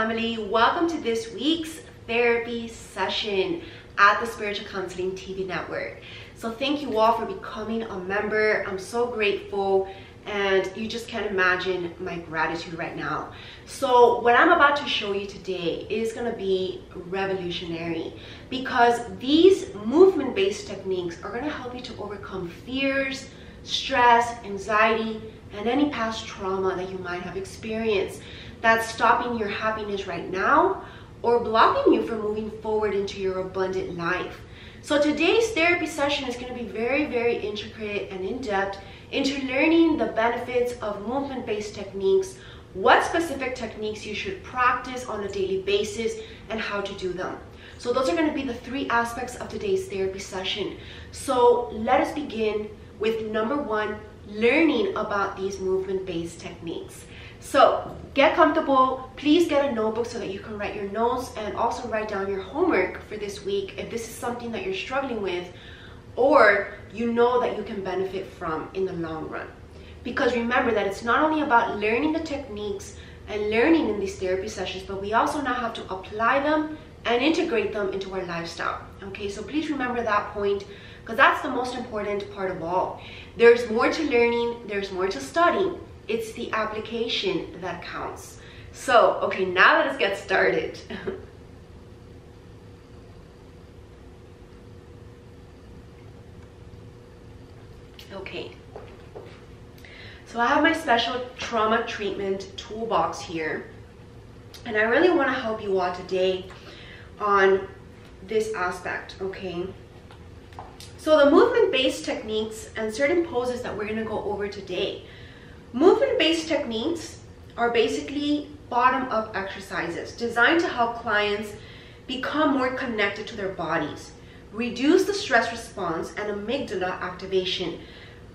family, welcome to this week's therapy session at the Spiritual Counseling TV network. So thank you all for becoming a member. I'm so grateful, and you just can't imagine my gratitude right now. So what I'm about to show you today is going to be revolutionary, because these movement-based techniques are going to help you to overcome fears, stress, anxiety, and any past trauma that you might have experienced that's stopping your happiness right now or blocking you from moving forward into your abundant life. So today's therapy session is going to be very, very intricate and in-depth into learning the benefits of movement-based techniques, what specific techniques you should practice on a daily basis, and how to do them. So those are going to be the three aspects of today's therapy session. So let us begin with number one, learning about these movement-based techniques. So get comfortable, please get a notebook so that you can write your notes and also write down your homework for this week if this is something that you're struggling with or you know that you can benefit from in the long run. Because remember that it's not only about learning the techniques and learning in these therapy sessions, but we also now have to apply them and integrate them into our lifestyle. Okay, so please remember that point, because that's the most important part of all. There's more to learning, there's more to studying. It's the application that counts. So, okay, now let us get started. Okay, so I have my special trauma treatment toolbox here, and I really want to help you all today on this aspect, okay? So the movement-based techniques and certain poses that we're going to go over today. Movement-based techniques are basically bottom-up exercises designed to help clients become more connected to their bodies, reduce the stress response, and amygdala activation.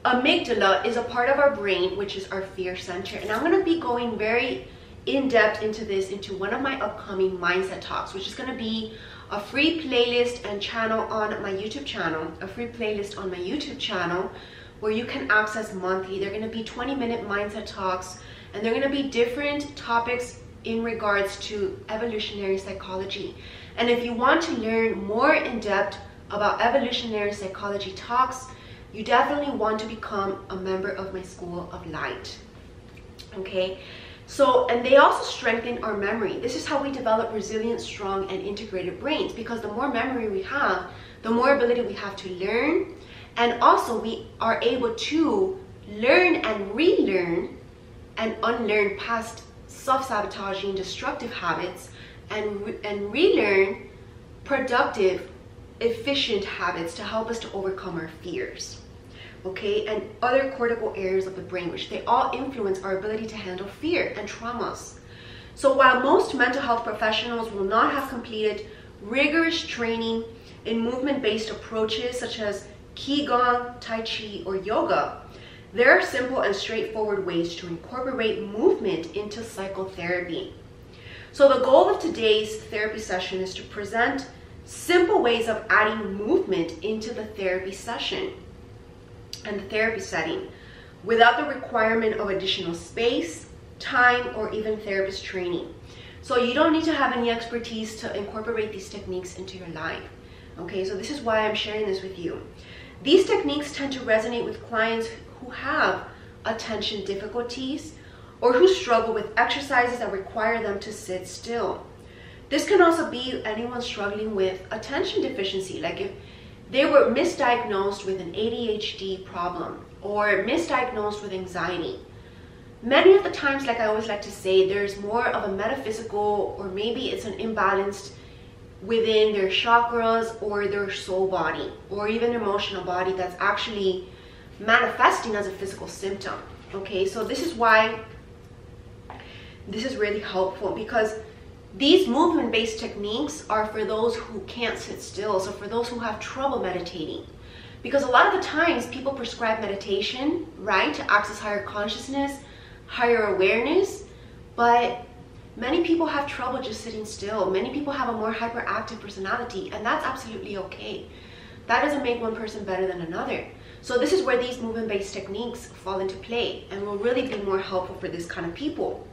Amygdala is a part of our brain, which is our fear center. And I'm going to be going very in-depth into this into one of my upcoming mindset talks, which is going to be a free playlist and channel on my YouTube channel, where you can access monthly. They're going to be 20-minute mindset talks, and they're going to be different topics in regards to evolutionary psychology. And if you want to learn more in depth about evolutionary psychology talks, you definitely want to become a member of my School of Light. Okay, so, and they also strengthen our memory. This is how we develop resilient, strong, and integrated brains, because the more memory we have, the more ability we have to learn. And also we are able to learn and relearn and unlearn past self-sabotaging, destructive habits, and relearn productive, efficient habits to help us to overcome our fears. Okay, and other cortical areas of the brain, which they all influence our ability to handle fear and traumas. So while most mental health professionals will not have completed rigorous training in movement-based approaches such as Qigong, Tai Chi, or yoga, there are simple and straightforward ways to incorporate movement into psychotherapy. So the goal of today's therapy session is to present simple ways of adding movement into the therapy session and the therapy setting without the requirement of additional space, time, or even therapist training. So you don't need to have any expertise to incorporate these techniques into your life. Okay, so this is why I'm sharing this with you. These techniques tend to resonate with clients who have attention difficulties or who struggle with exercises that require them to sit still. This can also be anyone struggling with attention deficiency, like if they were misdiagnosed with an ADHD problem or misdiagnosed with anxiety. Many of the times, like I always like to say, there's more of a metaphysical, or maybe it's an imbalance within their chakras or their soul body or even emotional body that's actually manifesting as a physical symptom. Okay, so this is why this is really helpful, because these movement-based techniques are for those who can't sit still, so for those who have trouble meditating. Because a lot of the times people prescribe meditation, right, to access higher consciousness, higher awareness, but many people have trouble just sitting still. Many people have a more hyperactive personality, and that's absolutely okay. That doesn't make one person better than another. So this is where these movement-based techniques fall into play and will really be more helpful for this kind of people.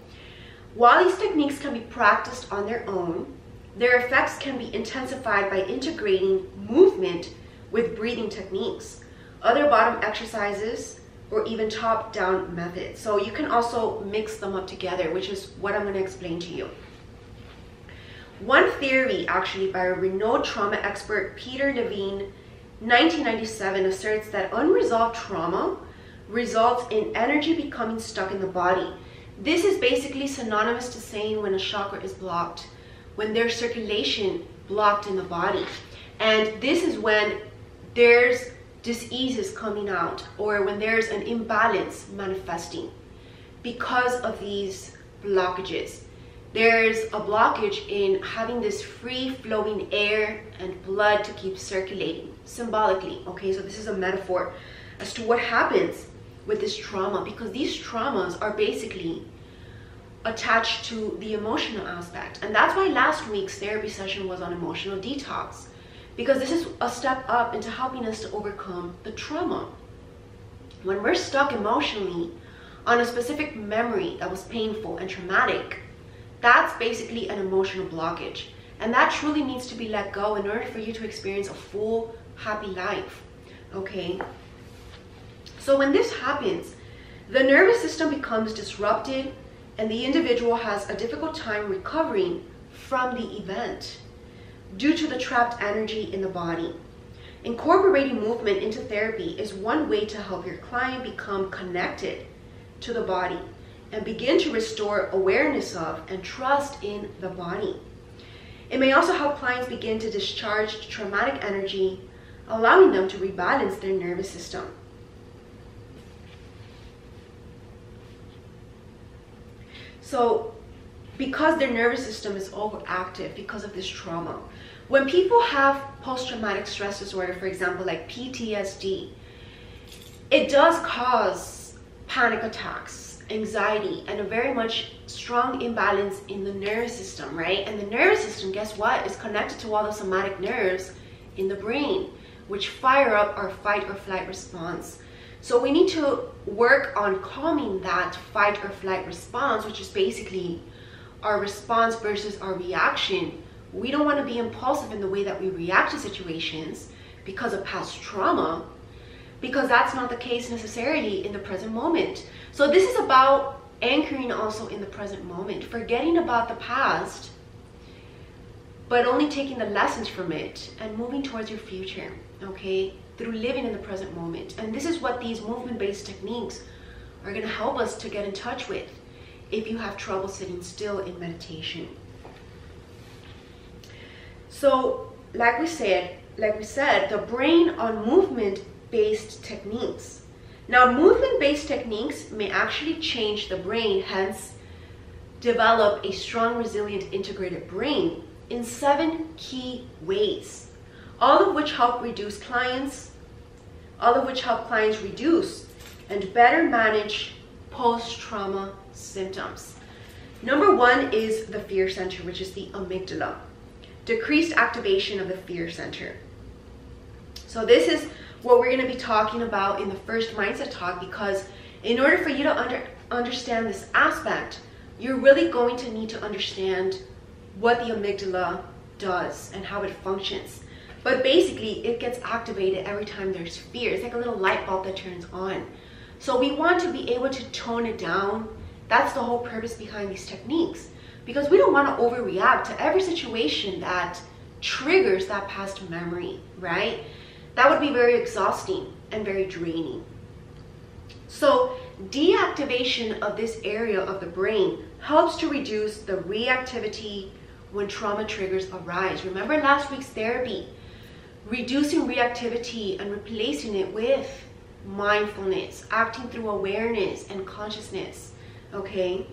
While these techniques can be practiced on their own, their effects can be intensified by integrating movement with breathing techniques, other bottom exercises, or even top-down methods. So you can also mix them up together, which is what I'm going to explain to you. One theory, actually, by a renowned trauma expert, Peter Levine, 1997, asserts that unresolved trauma results in energy becoming stuck in the body. This is basically synonymous to saying when a chakra is blocked, when there's circulation blocked in the body. And this is when there's diseases coming out, or when there's an imbalance manifesting because of these blockages. There's a blockage in having this free-flowing air and blood to keep circulating, symbolically, okay? So this is a metaphor as to what happens with this trauma, because these traumas are basically attached to the emotional aspect. And that's why last week's therapy session was on emotional detox, because this is a step up into helping us to overcome the trauma. When we're stuck emotionally on a specific memory that was painful and traumatic, that's basically an emotional blockage. And that truly needs to be let go in order for you to experience a full, happy life, okay? So when this happens, the nervous system becomes disrupted and the individual has a difficult time recovering from the event due to the trapped energy in the body. Incorporating movement into therapy is one way to help your client become connected to the body and begin to restore awareness of and trust in the body. It may also help clients begin to discharge traumatic energy, allowing them to rebalance their nervous system. So, because their nervous system is overactive because of this trauma, when people have post-traumatic stress disorder, for example, like PTSD, it does cause panic attacks, anxiety, and a very much strong imbalance in the nervous system, right? And the nervous system, guess what, is connected to all the somatic nerves in the brain, which fire up our fight or flight response. So we need to work on calming that fight or flight response, which is basically our response versus our reaction. We don't want to be impulsive in the way that we react to situations because of past trauma, because that's not the case necessarily in the present moment. So this is about anchoring also in the present moment, forgetting about the past, but only taking the lessons from it and moving towards your future, okay? Through living in the present moment. And this is what these movement-based techniques are going to help us to get in touch with if you have trouble sitting still in meditation. So, like we said, the brain on movement-based techniques. Now, movement-based techniques may actually change the brain, hence develop a strong, resilient, integrated brain in 7 key ways, all of which help clients reduce and better manage post-trauma symptoms. Number 1 is the fear center, which is the amygdala. Decreased activation of the fear center. So this is what we're going to be talking about in the first mindset talk, because in order for you to understand this aspect, you're really going to need to understand what the amygdala does and how it functions. But basically, it gets activated every time there's fear. It's like a little light bulb that turns on. So we want to be able to tone it down. That's the whole purpose behind these techniques, because we don't want to overreact to every situation that triggers that past memory, right? That would be very exhausting and very draining. So deactivation of this area of the brain helps to reduce the reactivity when trauma triggers arise. Remember last week's therapy, reducing reactivity and replacing it with mindfulness, acting through awareness and consciousness, okay?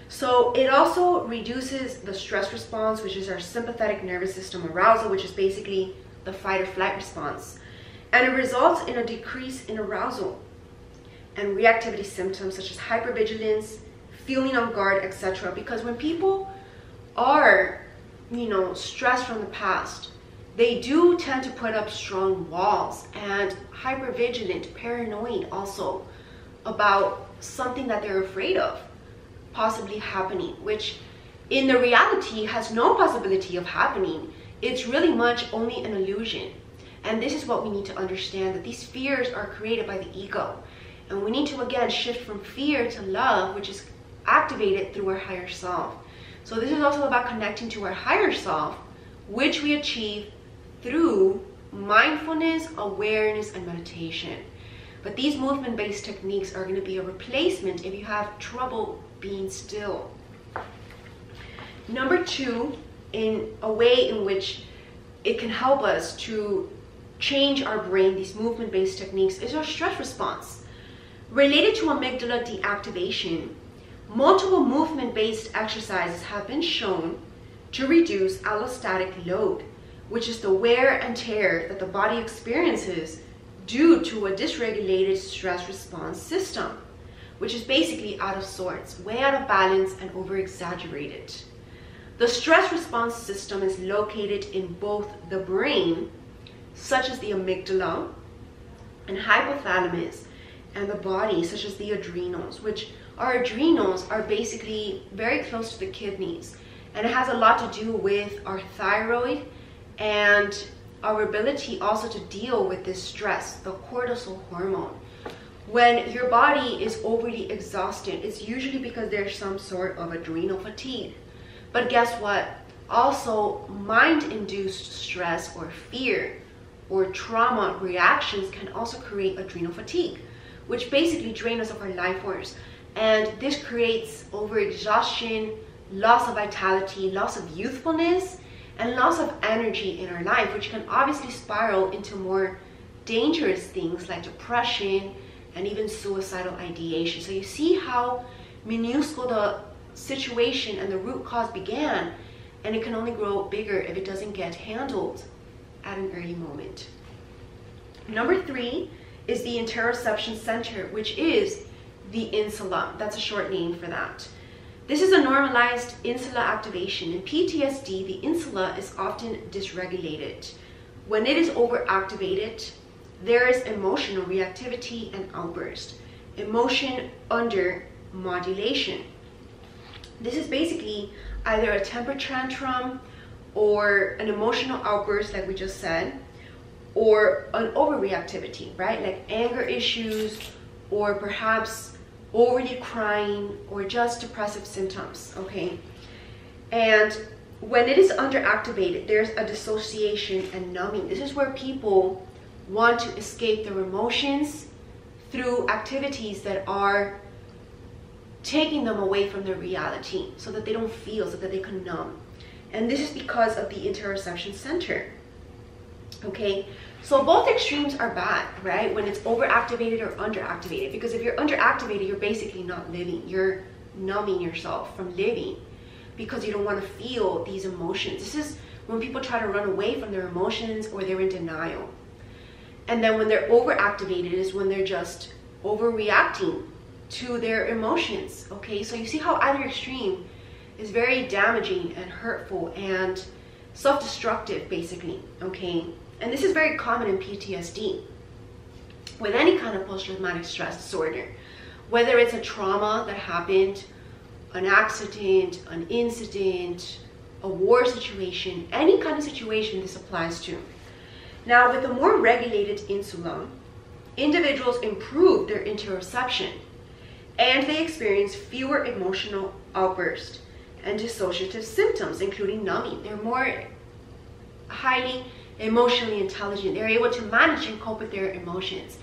So it also reduces the stress response, which is our sympathetic nervous system arousal, which is basically the fight or flight response. And it results in a decrease in arousal and reactivity symptoms such as hypervigilance, feeling on guard, etc. Because when people are, stressed from the past, they do tend to put up strong walls and hypervigilant, paranoid also about something that they're afraid of. possibly happening, which in the reality has no possibility of happening. It's really much only an illusion. And this is what we need to understand, that these fears are created by the ego. And we need to, again, shift from fear to love, which is activated through our higher self. So this is also about connecting to our higher self, which we achieve through mindfulness, awareness, and meditation. But these movement-based techniques are going to be a replacement if you have trouble being still. Number two, in a way in which it can help us to change our brain, these movement-based techniques, is our stress response. Related to amygdala deactivation, multiple movement-based exercises have been shown to reduce allostatic load, which is the wear and tear that the body experiences due to a dysregulated stress response system, which is basically out of sorts, way out of balance and over-exaggerated. The stress response system is located in both the brain, such as the amygdala and hypothalamus, and the body, such as the adrenals, which our adrenals are basically very close to the kidneys. And it has a lot to do with our thyroid and our ability also to deal with this stress, the cortisol hormone. When your body is overly exhausted, it's usually because there's some sort of adrenal fatigue. But guess what? Also, mind-induced stress or fear or trauma reactions can also create adrenal fatigue, which basically drain us of our life force. And this creates overexhaustion, loss of vitality, loss of youthfulness, and loss of energy in our life, which can obviously spiral into more dangerous things like depression and even suicidal ideation. So you see how minuscule the situation and the root cause began, and it can only grow bigger if it doesn't get handled at an early moment. Number three is the interoception center, which is the insula. That's a short name for that. This is a normalized insula activation. In PTSD, the insula is often dysregulated. When it is overactivated, there is emotional reactivity and outburst. Emotion under modulation. This is basically either a temper tantrum or an emotional outburst, like we just said, or an overreactivity, right? Like anger issues, or perhaps overly crying, or just depressive symptoms, okay? And when it is underactivated, there's a dissociation and numbing. This is where people want to escape their emotions through activities that are taking them away from their reality so that they don't feel, so that they can numb. And this is because of the interoception center, okay? So both extremes are bad, right? When it's overactivated or underactivated. Because if you're underactivated, you're basically not living. You're numbing yourself from living because you don't want to feel these emotions. This is when people try to run away from their emotions or they're in denial. And then when they're overactivated is when they're just overreacting to their emotions, okay? So you see how either extreme is very damaging and hurtful and self-destructive, basically, okay? And this is very common in PTSD, with any kind of post-traumatic stress disorder, whether it's a trauma that happened, an accident, an incident, a war situation, any kind of situation this applies to. Now, with a more regulated insula, individuals improve their interoception and they experience fewer emotional outbursts and dissociative symptoms, including numbing. They're more highly emotionally intelligent. They're able to manage and cope with their emotions,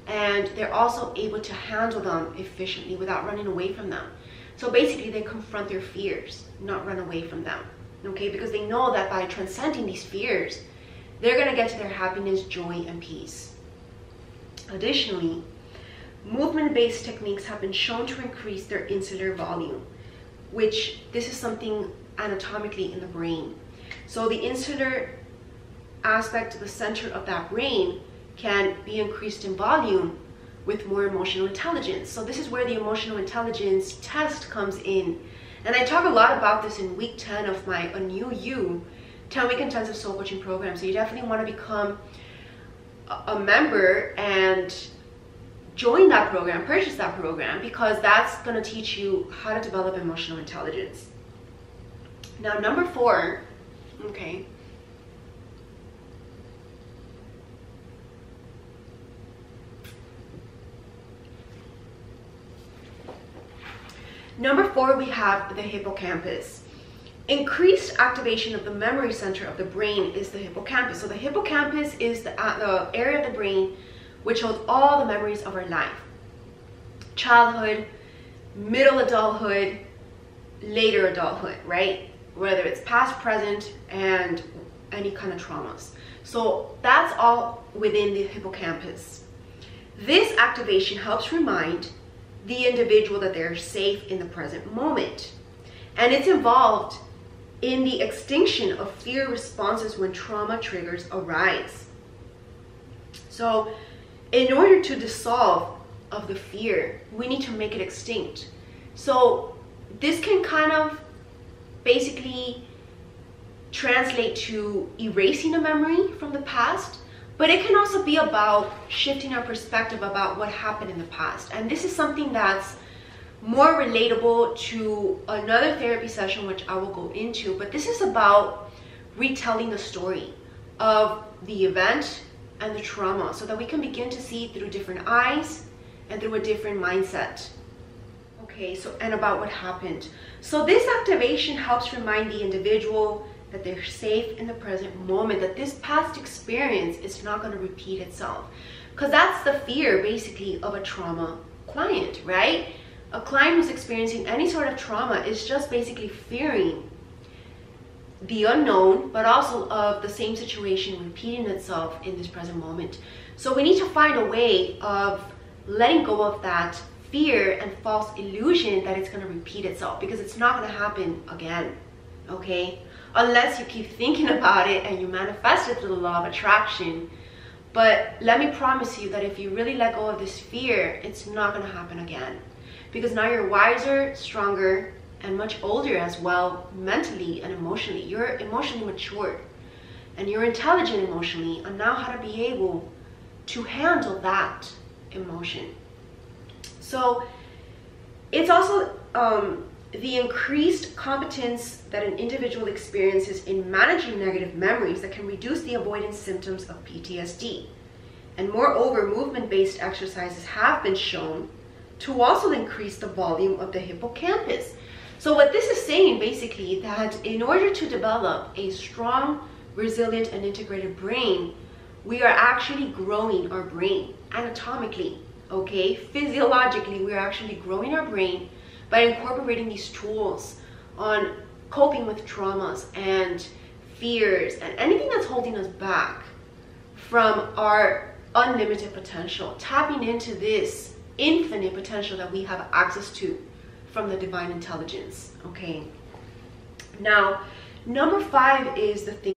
and they're also able to handle them efficiently without running away from them. So basically they confront their fears, not run away from them, okay? Because they know that by transcending these fears, they're going to get to their happiness, joy, and peace. Additionally, movement-based techniques have been shown to increase their insular volume, which this is something anatomically in the brain. So the insular aspect, the center of that brain, can be increased in volume with more emotional intelligence. So this is where the emotional intelligence test comes in. And I talk a lot about this in week 10 of my A New You 10-week intensive soul coaching program. So you definitely want to become a member and join that program, purchase that program, because that's going to teach you how to develop emotional intelligence. Now, number 4, okay. Number 4, we have the hippocampus. Increased activation of the memory center of the brain is the hippocampus. So the hippocampus is the area of the brain which holds all the memories of our life. Childhood, middle adulthood, later adulthood, right? Whether it's past, present, and any kind of traumas. So that's all within the hippocampus. This activation helps remind the individual that they're safe in the present moment. And it's involved in the extinction of fear responses when trauma triggers arise. So in order to dissolve of the fear, we need to make it extinct. So this can kind of basically translate to erasing a memory from the past, but it can also be about shifting our perspective about what happened in the past. And this is something that's more relatable to another therapy session, which I will go into, but this is about retelling the story of the event and the trauma so that we can begin to see through different eyes and through a different mindset. Okay, so and about what happened. So this activation helps remind the individual that they're safe in the present moment, that this past experience is not going to repeat itself. Because that's the fear basically of a trauma client, right? A client who's experiencing any sort of trauma is just basically fearing the unknown, but also of the same situation repeating itself in this present moment. So we need to find a way of letting go of that fear and false illusion that it's going to repeat itself, because it's not going to happen again, okay? Unless you keep thinking about it and you manifest it through the law of attraction. But let me promise you that if you really let go of this fear, it's not going to happen again. Because now you're wiser, stronger, and much older as well, mentally and emotionally. You're emotionally mature and you're intelligent emotionally, and now how to be able to handle that emotion. So it's also the increased competence that an individual experiences in managing negative memories that can reduce the avoidance symptoms of PTSD. And moreover, movement-based exercises have been shown to also increase the volume of the hippocampus. So what this is saying basically that in order to develop a strong, resilient, and integrated brain, we are actually growing our brain anatomically, okay? Physiologically, we are actually growing our brain by incorporating these tools on coping with traumas and fears and anything that's holding us back from our unlimited potential, tapping into this infinite potential that we have access to from the divine intelligence, okay? Now, number 5 is the